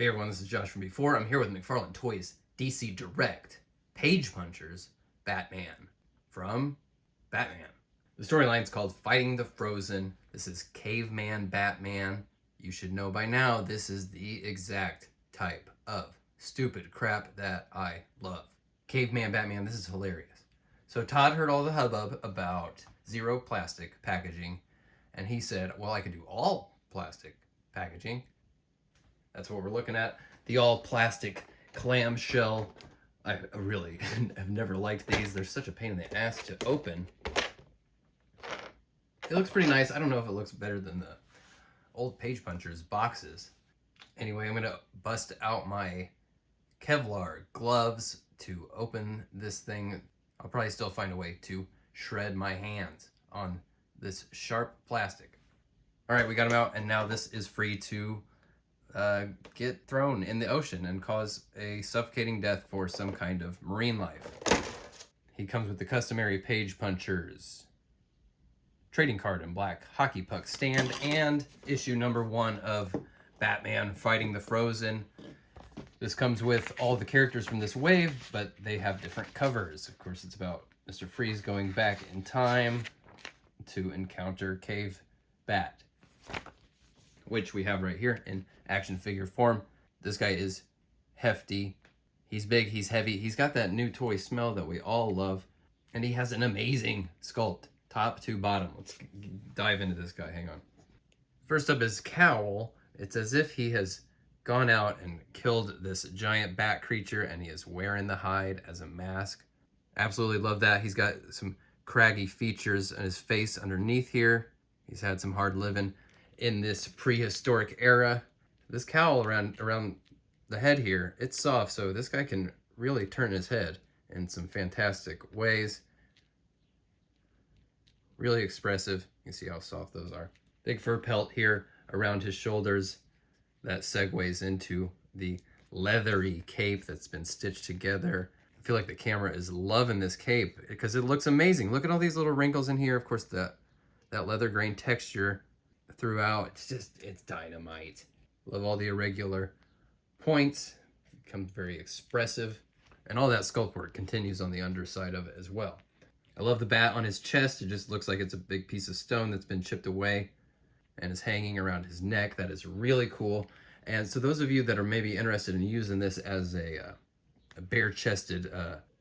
Hey everyone, this is Josh from Before. I'm here with McFarlane Toys DC Direct Page Punchers Batman from Batman. The storyline is called Fighting the Frozen. This is Caveman Batman. You should know by now this is the exact type of stupid crap that I love. Caveman Batman, this is hilarious. So Todd heard all the hubbub about zero plastic packaging, and he said, well, I could do all plastic packaging. That's what we're looking at. The all plastic clamshell. I really have never liked these. They're such a pain in the ass to open. It looks pretty nice. I don't know if it looks better than the old Page Punchers boxes. Anyway, I'm gonna bust out my Kevlar gloves to open this thing. I'll probably still find a way to shred my hands on this sharp plastic. All right, we got them out, and now this is free to get thrown in the ocean and cause a suffocating death for some kind of marine life. He comes with the customary Page Punchers trading card in black, hockey puck stand, and issue number 1 of Batman Fighting the Frozen. This comes with all the characters from this wave, but they have different covers. Of course, it's about Mr. Freeze going back in time to encounter Cave Bat, which we have right here in action figure form. This guy is hefty. He's big, he's heavy. He's got that new toy smell that we all love. And he has an amazing sculpt, top to bottom. Let's dive into this guy, hang on. First up is Cowl. It's as if he has gone out and killed this giant bat creature, and he is wearing the hide as a mask. Absolutely love that. He's got some craggy features on his face underneath here. He's had some hard living in this prehistoric era. This cowl around the head here, it's soft, so this guy can really turn his head in some fantastic ways. Really expressive. You can see how soft those are. Big fur pelt here around his shoulders that segues into the leathery cape that's been stitched together. I feel like the camera is loving this cape because it looks amazing. Look at all these little wrinkles in here. Of course, that leather grain texture throughout. It's dynamite. Love all the irregular points. It becomes very expressive. And all that sculpt work continues on the underside of it as well. I love the bat on his chest. It just looks like it's a big piece of stone that's been chipped away and is hanging around his neck. That is really cool. And so those of you that are maybe interested in using this as a bare-chested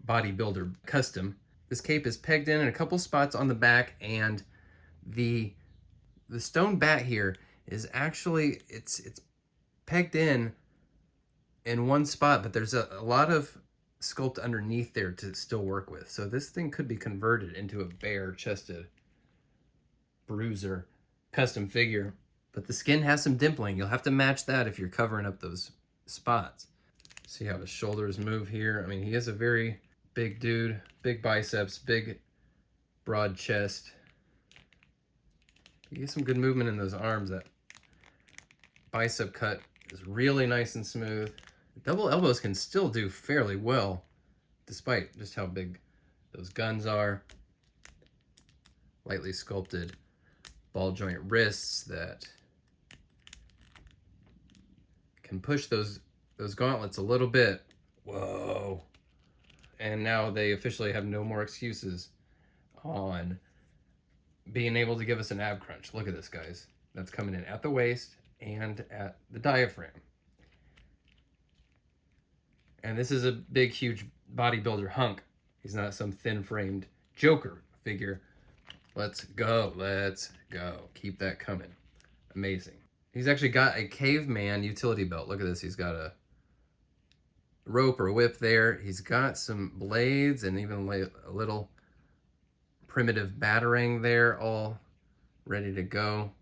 bodybuilder custom, this cape is pegged in a couple spots on the back, and the stone bat here is actually, it's pegged in one spot, but there's a lot of sculpt underneath there to still work with. So this thing could be converted into a bare-chested bruiser custom figure, but the skin has some dimpling. You'll have to match that if you're covering up those spots. See how his shoulders move here? I mean, he is a very big dude, big biceps, big broad chest. You get some good movement in those arms. That bicep cut is really nice and smooth. The double elbows can still do fairly well, despite just how big those guns are. Lightly sculpted ball joint wrists that can push those gauntlets a little bit. Whoa. And now they officially have no more excuses on being able to give us an ab crunch. Look at this, guys. That's coming in at the waist and at the diaphragm. And this is a big, huge bodybuilder hunk. He's not some thin-framed Joker figure. Let's go. Let's go. Keep that coming. Amazing. He's actually got a Caveman utility belt. Look at this. He's got a rope or a whip there. He's got some blades and even a little primitive batarang there, all ready to go.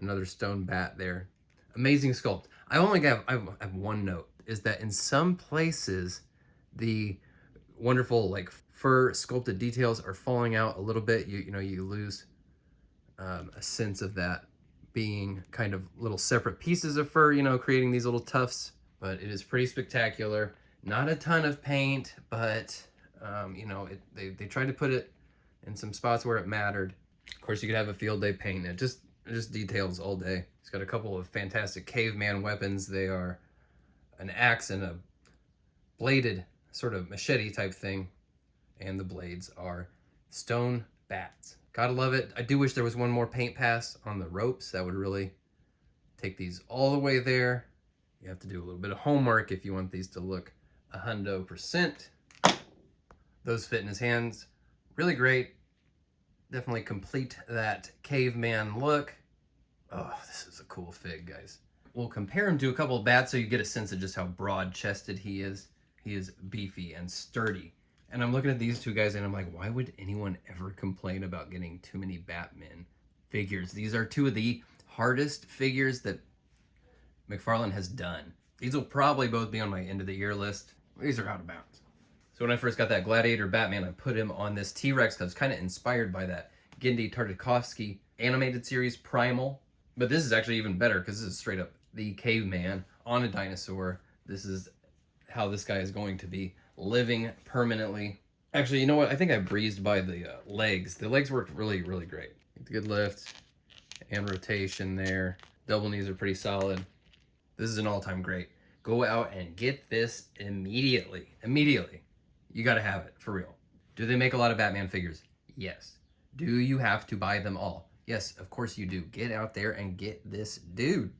Another stone bat there. Amazing sculpt. I have one note, is that in some places the wonderful like fur sculpted details are falling out a little bit. You lose a sense of that being kind of little separate pieces of fur, creating these little tufts. But it is pretty spectacular. Not a ton of paint, but they tried to put it in some spots where it mattered. Of course, you could have a field day painting it. Just details all day. It's got a couple of fantastic caveman weapons. They are an axe and a bladed sort of machete type thing. And the blades are stone bats. Gotta love it. I do wish there was one more paint pass on the ropes. That would really take these all the way there. You have to do a little bit of homework if you want these to look 100%. Those fit in his hands really great. Definitely complete that caveman look. Oh, this is a cool fig, guys. We'll compare him to a couple of bats so you get a sense of just how broad-chested he is. He is beefy and sturdy. And I'm looking at these two guys and I'm like, why would anyone ever complain about getting too many Batman figures? These are two of the hardest figures that McFarlane has done. These will probably both be on my end of the year list. These are out of bounds. So when I first got that Gladiator Batman, I put him on this T-Rex that was kind of inspired by that Genndy Tartakovsky animated series Primal. But this is actually even better because this is straight up the caveman on a dinosaur. This is how this guy is going to be living permanently. Actually, you know what? I think I breezed by the legs. The legs worked really, really great. Good lift and rotation there. Double knees are pretty solid. This is an all-time great. Go out and get this immediately. Immediately. You got to have it, for real. Do they make a lot of Batman figures? Yes. Do you have to buy them all? Yes, of course you do. Get out there and get this dude.